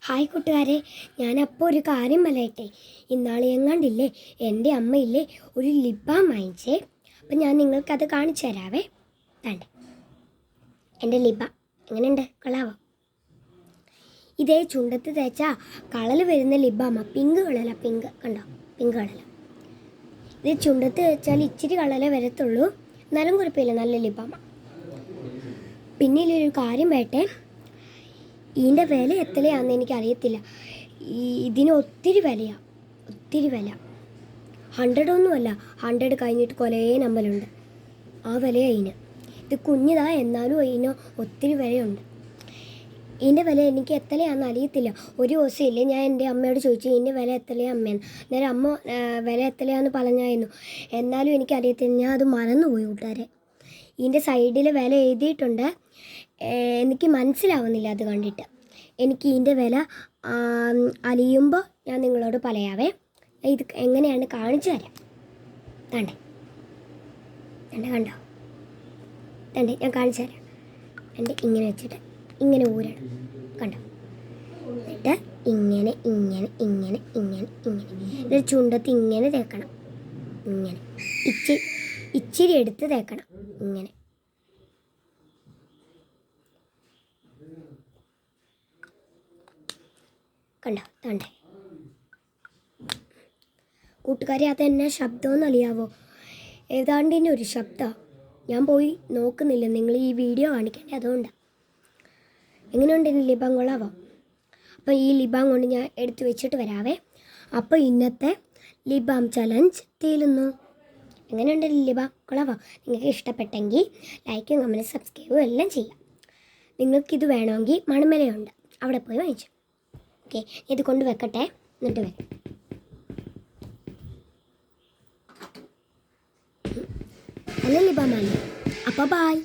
Hi കൂട്ടുകാരെ, ഞാനപ്പോൾ ഒരു കാര്യം പറയട്ടെ. ഇന്നാൾ കണ്ടില്ലേ, എൻ്റെ അമ്മയില്ലേ ഒരു ലിപ് ബാം വാങ്ങിച്ചേ. അപ്പം ഞാൻ നിങ്ങൾക്കത് കാണിച്ചു തരാവേ. കണ്ടേ എൻ്റെ ലിപ് ബാം എങ്ങനെയുണ്ട്, കൊള്ളാവോ? ഇതേ ചുണ്ടത്ത് തേച്ചാൽ കളർ വരുന്ന ലിപ് ബാമാ. പിങ്ക് കളല, പിങ്ക് കണ്ടോ, പിങ്ക് കളല. ഇത് ചുണ്ടത്ത് വെച്ചാൽ ഇച്ചിരി കളറേ വരത്തുള്ളൂ, എന്നാലും കുഴപ്പമില്ല, നല്ല ലിപ് ബാമാ. പിന്നെ ഒരു കാര്യം വേട്ടെ, ഇതിൻ്റെ വില എത്രയാണെന്ന് എനിക്കറിയത്തില്ല. ഇതിന് ഒത്തിരി വിലയാണ്, ഒത്തിരി വില. 100 ഒന്നുമല്ല, 100 കഴിഞ്ഞിട്ട് കുറേ നമ്പലുണ്ട്. ആ വിലയാണ് ഇതിന്. ഇത് കുഞ്ഞിതാ, എന്നാലും ഇതിന് ഒത്തിരി വിലയുണ്ട്. ഇതിൻ്റെ വില എനിക്ക് എത്രയാണെന്ന് അറിയത്തില്ല. ഒരു ദിവസം ഇല്ലേ, ഞാൻ എൻ്റെ അമ്മയോട് ചോദിച്ചു ഇതിൻ്റെ വില എത്രയാണ് അമ്മയെന്ന്. അന്നേരം അമ്മ വില എത്രയാണെന്ന് പറഞ്ഞായിരുന്നു. എന്നാലും എനിക്കറിയത്തില്ല, ഞാൻ അത് മറന്നുപോയി കൂട്ടുകാരെ. ഇതിൻ്റെ സൈഡിൽ വില എഴുതിയിട്ടുണ്ട്, എനിക്ക് മനസ്സിലാവുന്നില്ല അത് കണ്ടിട്ട്. എനിക്ക് ഇതിൻ്റെ വില അറിയുമ്പോൾ ഞാൻ നിങ്ങളോട് പറയാവേ. ഇത് എങ്ങനെയാണ് കാണിച്ചു തരാം. തണ്ടേ തണ്ടേ കണ്ടോ, തണ്ടേ ഞാൻ കാണിച്ചു തരാം. എൻ്റെ ഇങ്ങനെ വെച്ചിട്ട് ഇങ്ങനെ ഊരണം, കണ്ടോ? എന്നിട്ട് ഇങ്ങനെ ഇങ്ങനെ ഇങ്ങനെ ഇങ്ങനെ ഇങ്ങനെ എന്നിട്ട് ചുണ്ടത്ത് ഇങ്ങനെ തേക്കണം. ഇങ്ങനെ ഇച്ചിരി എടുത്ത് തേക്കണം, ഇങ്ങനെ. കണ്ടോ, തണ്ടേ കൂട്ടുകാരെ, അതെന്നാ ശബ്ദമെന്ന് അറിയാവോ? ഏതാണ്ട് തന്നെ ഒരു ശബ്ദമാണ്. ഞാൻ പോയി നോക്കുന്നില്ല, നിങ്ങൾ ഈ വീഡിയോ കാണിക്കണ്ടേ, അതുകൊണ്ടാണ്. എങ്ങനെയുണ്ട് എൻ്റെ ലിപ് ബാം, കൊള്ളാവോ? അപ്പോൾ ഈ ലിപ് ബാം കൊണ്ട് ഞാൻ എടുത്ത് വെച്ചിട്ട് വരാവേ. അപ്പോൾ ഇന്നത്തെ ലിപ് ബാം ചലഞ്ച് തീരുന്നു. എങ്ങനെയുണ്ട് ലിപ് ബാം, കൊള്ളാവോ? നിങ്ങൾക്ക് ഇഷ്ടപ്പെട്ടെങ്കിൽ ലൈക്കും കമൻറ്റും സബ്സ്ക്രൈബും എല്ലാം ചെയ്യാം. നിങ്ങൾക്കിത് വേണമെങ്കിൽ മണമലയുണ്ട്, അവിടെ പോയി വാങ്ങിച്ചു. ഓക്കെ, ഇത് കൊണ്ട് വെക്കട്ടെ, എന്നിട്ട് വെക്കാം. നല്ല ലിപ് ബാം ആണ്. അപ്പോൾ ബൈ.